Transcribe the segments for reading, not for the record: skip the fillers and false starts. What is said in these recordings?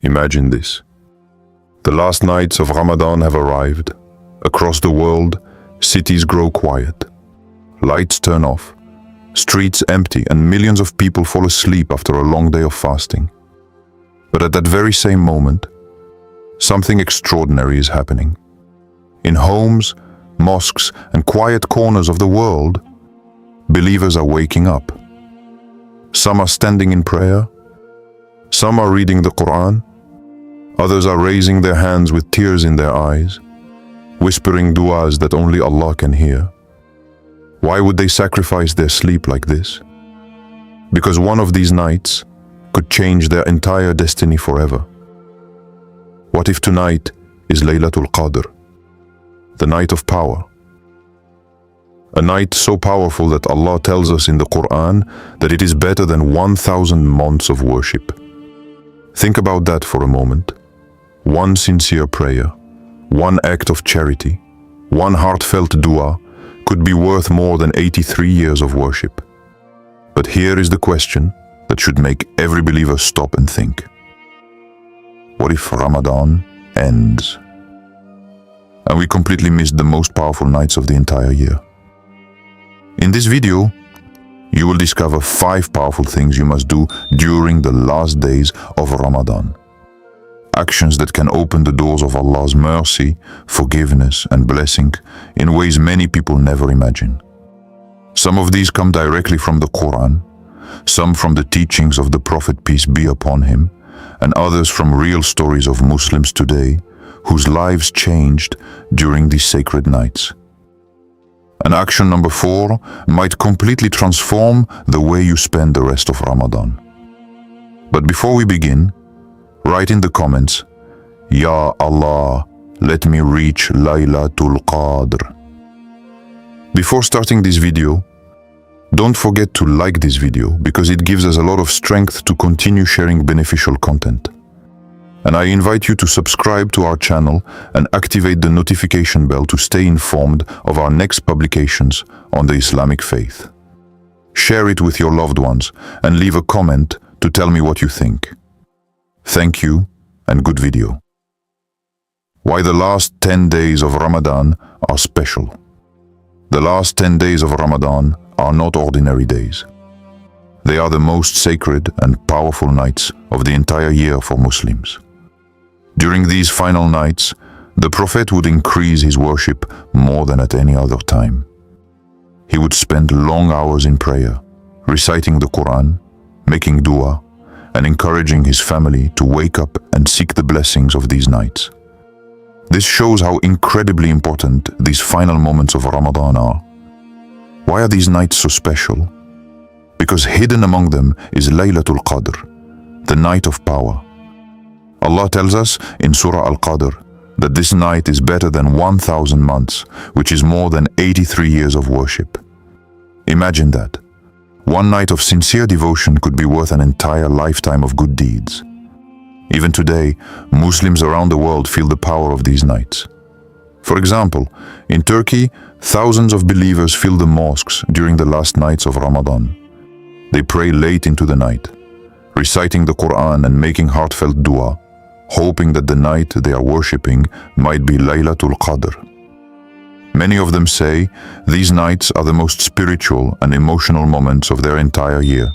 Imagine this. The last nights of Ramadan have arrived. Across the world, cities grow quiet. Lights turn off, streets empty, and millions of people fall asleep after a long day of fasting. But at that very same moment, something extraordinary is happening. In homes, mosques, and quiet corners of the world, believers are waking up. Some are standing in prayer, some are reading the Qur'an, others are raising their hands with tears in their eyes, whispering du'as that only Allah can hear. Why would they sacrifice their sleep like this? Because one of these nights could change their entire destiny forever. What if tonight is Laylatul Qadr, the night of power? A night so powerful that Allah tells us in the Qur'an that it is better than 1,000 months of worship. Think about that for a moment. One sincere prayer, one act of charity, one heartfelt dua could be worth more than 83 years of worship. But here is the question that should make every believer stop and think. What if Ramadan ends and we completely missed the most powerful nights of the entire year? In this video, you will discover 5 powerful things you must do during the last days of Ramadan. Actions that can open the doors of Allah's mercy, forgiveness, and blessing in ways many people never imagine. Some of these come directly from the Qur'an, some from the teachings of the Prophet, peace be upon him, and others from real stories of Muslims today whose lives changed during these sacred nights. And action number 4 might completely transform the way you spend the rest of Ramadan. But before we begin, write in the comments, Ya Allah, let me reach Laylatul Qadr. Before starting this video, don't forget to like this video because it gives us a lot of strength to continue sharing beneficial content. And I invite you to subscribe to our channel and activate the notification bell to stay informed of our next publications on the Islamic faith. Share it with your loved ones and leave a comment to tell me what you think. Thank you and good video. Why the last 10 days of Ramadan are special. The last 10 days of Ramadan are not ordinary days. They are the most sacred and powerful nights of the entire year for Muslims. During these final nights, the Prophet would increase his worship more than at any other time. He would spend long hours in prayer, reciting the Qur'an, making dua, and encouraging his family to wake up and seek the blessings of these nights. This shows how incredibly important these final moments of Ramadan are. Why are these nights so special? Because hidden among them is Laylatul Qadr, the night of power. Allah tells us in Surah Al-Qadr that this night is better than 1,000 months, which is more than 83 years of worship. Imagine that. One night of sincere devotion could be worth an entire lifetime of good deeds. Even today, Muslims around the world feel the power of these nights. For example, in Turkey, thousands of believers fill the mosques during the last nights of Ramadan. They pray late into the night, reciting the Qur'an and making heartfelt dua, hoping that the night they are worshipping might be Laylatul Qadr. Many of them say these nights are the most spiritual and emotional moments of their entire year,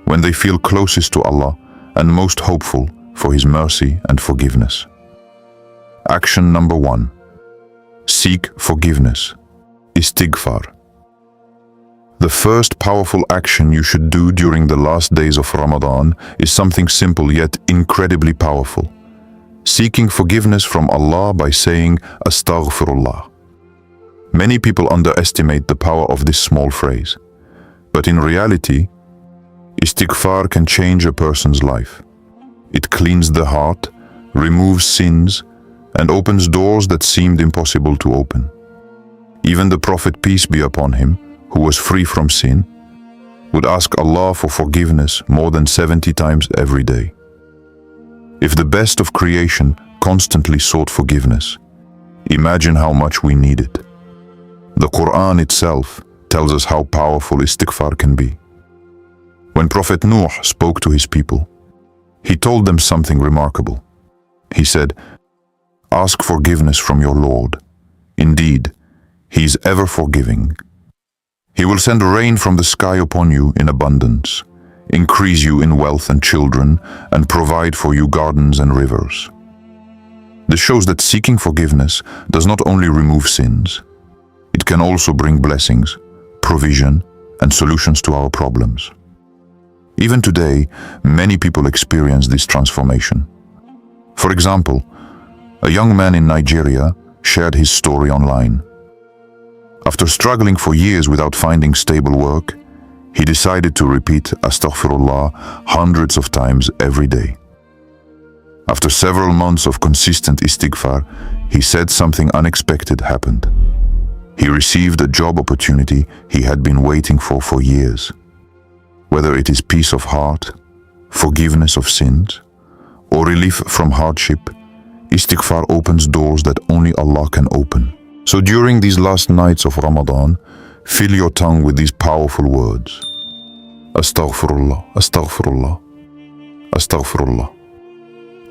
when they feel closest to Allah and most hopeful for His mercy and forgiveness. Action number 1. Seek forgiveness. Istighfar. The first powerful action you should do during the last days of Ramadan is something simple yet incredibly powerful. Seeking forgiveness from Allah by saying Astaghfirullah. Many people underestimate the power of this small phrase. But in reality, Istighfar can change a person's life. It cleans the heart, removes sins, and opens doors that seemed impossible to open. Even the Prophet, peace be upon him, who was free from sin, would ask Allah for forgiveness more than 70 times every day. If the best of creation constantly sought forgiveness, imagine how much we need it. The Qur'an itself tells us how powerful istighfar can be. When Prophet Nuh spoke to his people, He told them something remarkable. He said, "Ask forgiveness from your Lord. Indeed, He is ever forgiving. He will send rain from the sky upon you in abundance, increase you in wealth and children, and provide for you gardens and rivers." This shows that seeking forgiveness does not only remove sins, it can also bring blessings, provision, and solutions to our problems. Even today, many people experience this transformation. For example, a young man in Nigeria shared his story online. After struggling for years without finding stable work, he decided to repeat Astaghfirullah hundreds of times every day. After several months of consistent istighfar, he said something unexpected happened. He received a job opportunity he had been waiting for years. Whether it is peace of heart, forgiveness of sins, or relief from hardship, istighfar opens doors that only Allah can open. So during these last nights of Ramadan, fill your tongue with these powerful words. Astaghfirullah, Astaghfirullah, Astaghfirullah.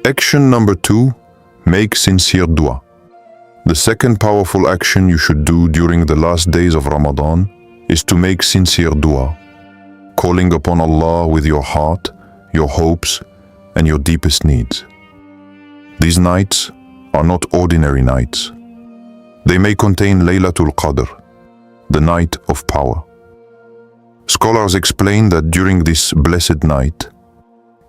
Action number 2, make sincere dua. The second powerful action you should do during the last days of Ramadan is to make sincere dua, calling upon Allah with your heart, your hopes, and your deepest needs. These nights are not ordinary nights. They may contain Laylatul Qadr, the night of power. Scholars explain that during this blessed night,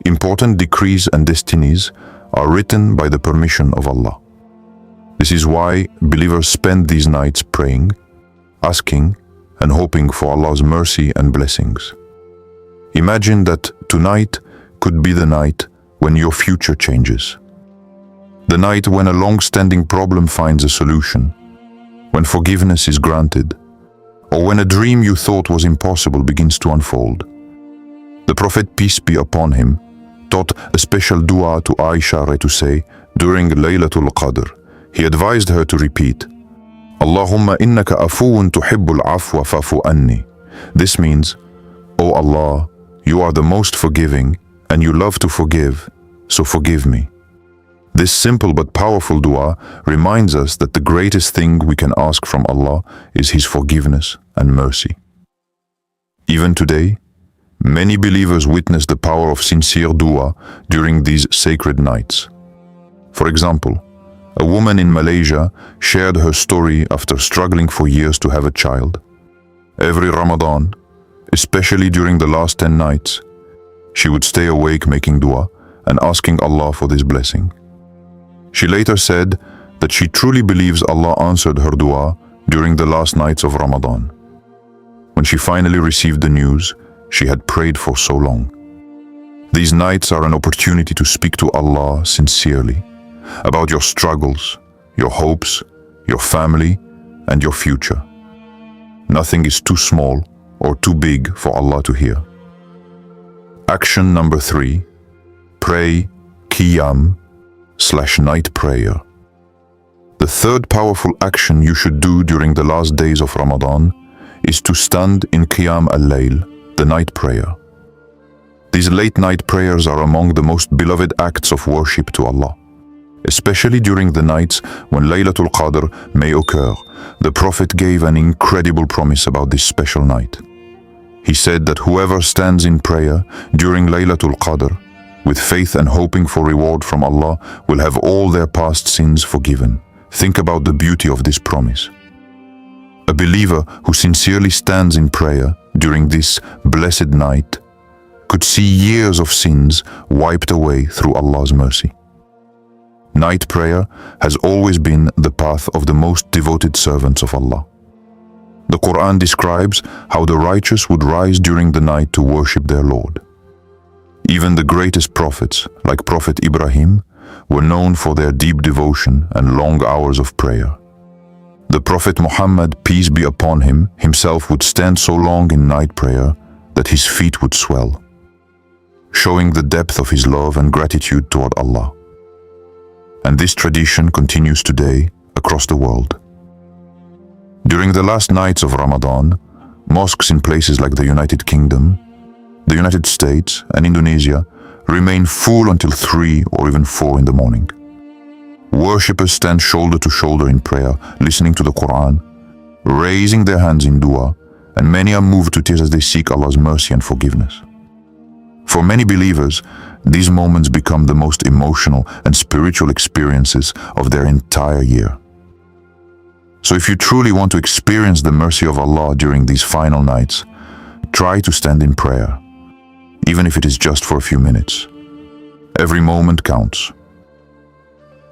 important decrees and destinies are written by the permission of Allah. This is why believers spend these nights praying, asking, and hoping for Allah's mercy and blessings. Imagine that tonight could be the night when your future changes. The night when a long-standing problem finds a solution, when forgiveness is granted, or when a dream you thought was impossible begins to unfold. The Prophet, peace be upon him, taught a special dua to Aisha to say during Laylatul Qadr. He advised her to repeat, Allahumma innaka afuun tuhibbul afwa fa'fu anni. This means, O Allah, you are the most forgiving and you love to forgive, so forgive me. This simple but powerful dua reminds us that the greatest thing we can ask from Allah is His forgiveness and mercy. Even today, many believers witness the power of sincere dua during these sacred nights. For example, a woman in Malaysia shared her story after struggling for years to have a child. Every Ramadan, especially during the last 10 nights, she would stay awake making dua and asking Allah for this blessing. She later said that she truly believes Allah answered her dua during the last nights of Ramadan. When she finally received the news she had prayed for so long. These nights are an opportunity to speak to Allah sincerely about your struggles, your hopes, your family, and your future. Nothing is too small or too big for Allah to hear. Action number 3, pray Qiyam/night prayer. The third powerful action you should do during the last days of Ramadan is to stand in Qiyam al-Layl, the night prayer. These late night prayers are among the most beloved acts of worship to Allah. Especially during the nights when Laylatul Qadr may occur, the Prophet gave an incredible promise about this special night. He said that whoever stands in prayer during Laylatul Qadr, with faith and hoping for reward from Allah, will have all their past sins forgiven. Think about the beauty of this promise. A believer who sincerely stands in prayer during this blessed night could see years of sins wiped away through Allah's mercy. Night prayer has always been the path of the most devoted servants of Allah. The Qur'an describes how the righteous would rise during the night to worship their Lord. Even the greatest prophets, like Prophet Ibrahim, were known for their deep devotion and long hours of prayer. The Prophet Muhammad, peace be upon him, himself would stand so long in night prayer that his feet would swell, showing the depth of his love and gratitude toward Allah. And this tradition continues today across the world. During the last nights of Ramadan, mosques in places like the United Kingdom, the United States, and Indonesia remain full until 3 or even 4 in the morning. Worshippers stand shoulder to shoulder in prayer, listening to the Qur'an, raising their hands in dua, and many are moved to tears as they seek Allah's mercy and forgiveness. For many believers, these moments become the most emotional and spiritual experiences of their entire year. So if you truly want to experience the mercy of Allah during these final nights, try to stand in prayer, even if it is just for a few minutes. Every moment counts.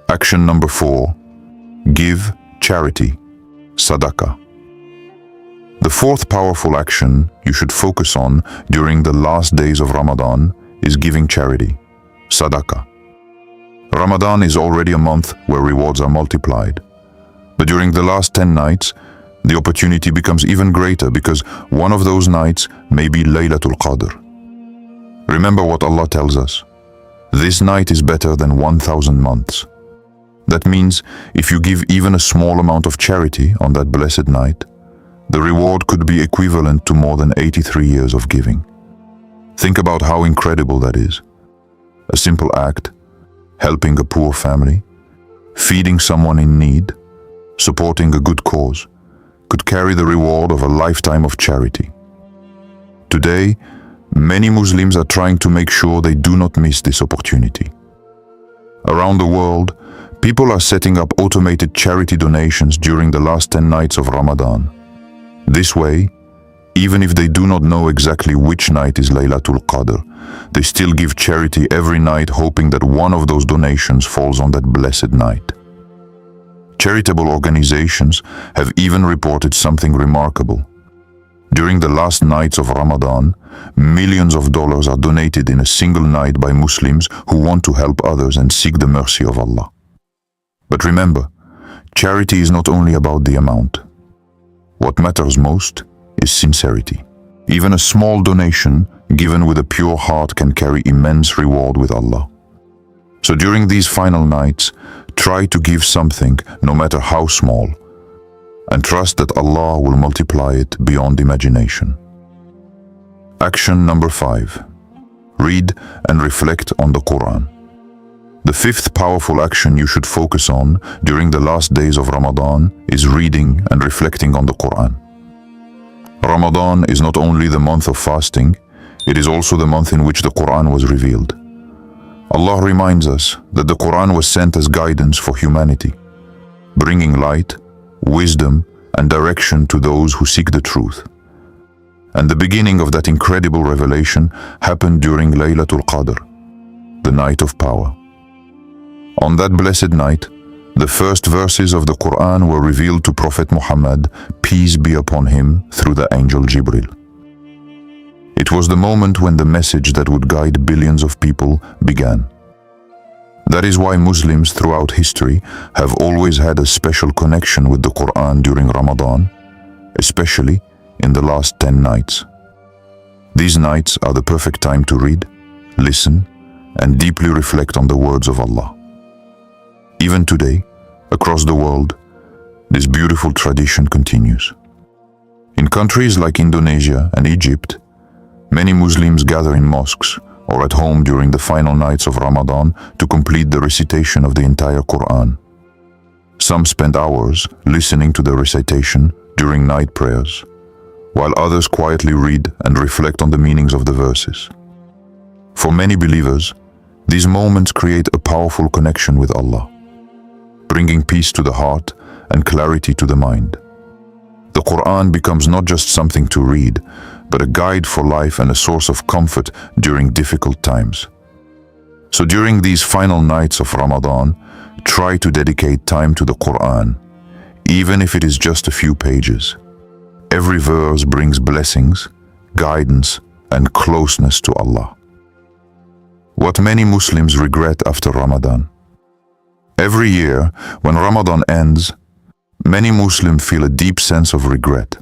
Action number 4. Give charity, Sadaqah. The fourth powerful action you should focus on during the last days of Ramadan is giving charity, Sadaqah. Ramadan is already a month where rewards are multiplied. But during the last 10 nights, the opportunity becomes even greater because one of those nights may be Laylatul Qadr. Remember what Allah tells us. This night is better than 1,000 months. That means if you give even a small amount of charity on that blessed night, the reward could be equivalent to more than 83 years of giving. Think about how incredible that is. A simple act, helping a poor family, feeding someone in need, supporting a good cause, could carry the reward of a lifetime of charity. Today, many Muslims are trying to make sure they do not miss this opportunity. Around the world, people are setting up automated charity donations during the last 10 nights of Ramadan. This way, even if they do not know exactly which night is Laylatul Qadr, they still give charity every night, hoping that one of those donations falls on that blessed night. Charitable organizations have even reported something remarkable. During the last nights of Ramadan, millions of dollars are donated in a single night by Muslims who want to help others and seek the mercy of Allah. But remember, charity is not only about the amount. What matters most is sincerity. Even a small donation given with a pure heart can carry immense reward with Allah. So during these final nights, try to give something, no matter how small, and trust that Allah will multiply it beyond imagination. Action number 5. Read and reflect on the Qur'an. The fifth powerful action you should focus on during the last days of Ramadan is reading and reflecting on the Qur'an. Ramadan is not only the month of fasting, it is also the month in which the Qur'an was revealed. Allah reminds us that the Qur'an was sent as guidance for humanity, bringing light, wisdom, and direction to those who seek the truth. And the beginning of that incredible revelation happened during Laylatul Qadr, the night of power. On that blessed night, the first verses of the Qur'an were revealed to Prophet Muhammad, peace be upon him, through the angel Jibril. It was the moment when the message that would guide billions of people began. That is why Muslims throughout history have always had a special connection with the Qur'an during Ramadan, especially in the last 10 nights. These nights are the perfect time to read, listen, and deeply reflect on the words of Allah. Even today, across the world, this beautiful tradition continues. In countries like Indonesia and Egypt, many Muslims gather in mosques or at home during the final nights of Ramadan to complete the recitation of the entire Qur'an. Some spend hours listening to the recitation during night prayers, while others quietly read and reflect on the meanings of the verses. For many believers, these moments create a powerful connection with Allah, bringing peace to the heart and clarity to the mind. The Qur'an becomes not just something to read, but a guide for life and a source of comfort during difficult times. So during these final nights of Ramadan, try to dedicate time to the Qur'an, even if it is just a few pages. Every verse brings blessings, guidance, and closeness to Allah. What many Muslims regret after Ramadan. Every year, when Ramadan ends, many Muslims feel a deep sense of regret.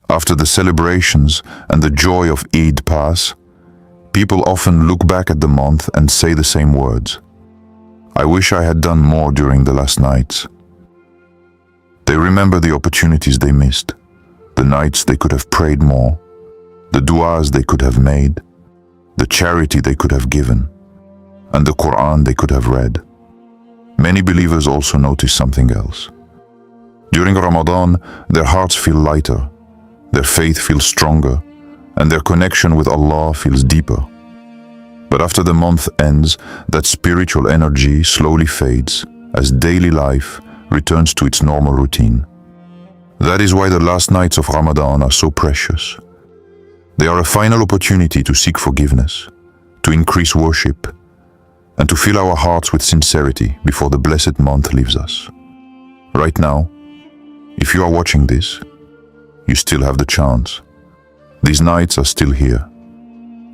After the celebrations and the joy of Eid pass, people often look back at the month and say the same words. I wish I had done more during the last nights. They remember the opportunities they missed, the nights they could have prayed more, the du'as they could have made, the charity they could have given, and the Qur'an they could have read. Many believers also notice something else. During Ramadan, their hearts feel lighter, their faith feels stronger, and their connection with Allah feels deeper. But after the month ends, that spiritual energy slowly fades as daily life returns to its normal routine. That is why the last nights of Ramadan are so precious. They are a final opportunity to seek forgiveness, to increase worship, and to fill our hearts with sincerity before the blessed month leaves us. Right now, if you are watching this, you still have the chance. These nights are still here.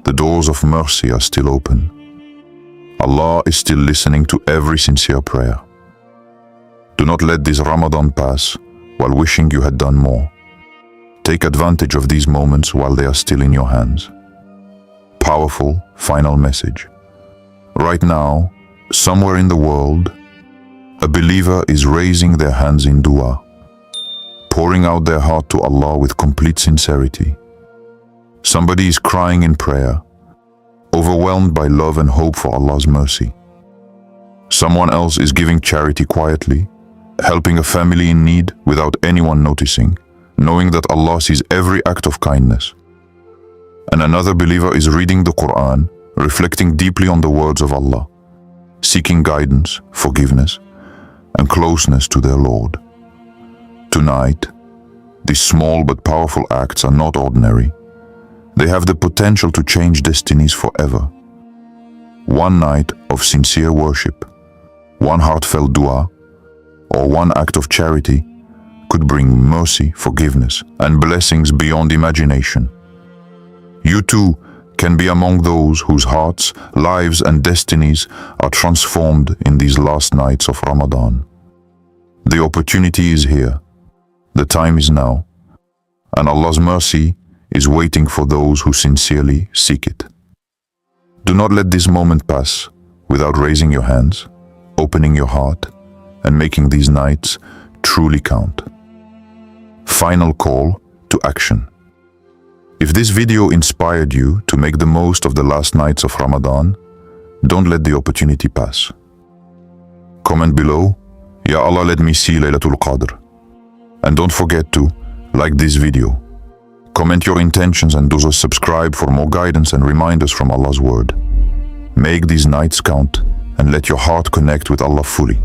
The doors of mercy are still open. Allah is still listening to every sincere prayer. Do not let this Ramadan pass while wishing you had done more. Take advantage of these moments while they are still in your hands. Powerful final message. Right now, somewhere in the world, a believer is raising their hands in dua, pouring out their heart to Allah with complete sincerity. Somebody is crying in prayer, overwhelmed by love and hope for Allah's mercy. Someone else is giving charity quietly, helping a family in need without anyone noticing, knowing that Allah sees every act of kindness. And another believer is reading the Qur'an, reflecting deeply on the words of Allah, seeking guidance, forgiveness, and closeness to their Lord. Tonight, these small but powerful acts are not ordinary. They have the potential to change destinies forever. One night of sincere worship, one heartfelt dua, or one act of charity could bring mercy, forgiveness, and blessings beyond imagination. You too can be among those whose hearts, lives, and destinies are transformed in these last nights of Ramadan. The opportunity is here. The time is now, and Allah's mercy is waiting for those who sincerely seek it. Do not let this moment pass without raising your hands, opening your heart, and making these nights truly count. Final call to action. If this video inspired you to make the most of the last nights of Ramadan, don't let the opportunity pass. Comment below, Ya Allah, let me see Laylatul Qadr. And don't forget to like this video, comment your intentions, and do subscribe for more guidance and reminders from Allah's word. Make these nights count and let your heart connect with Allah fully.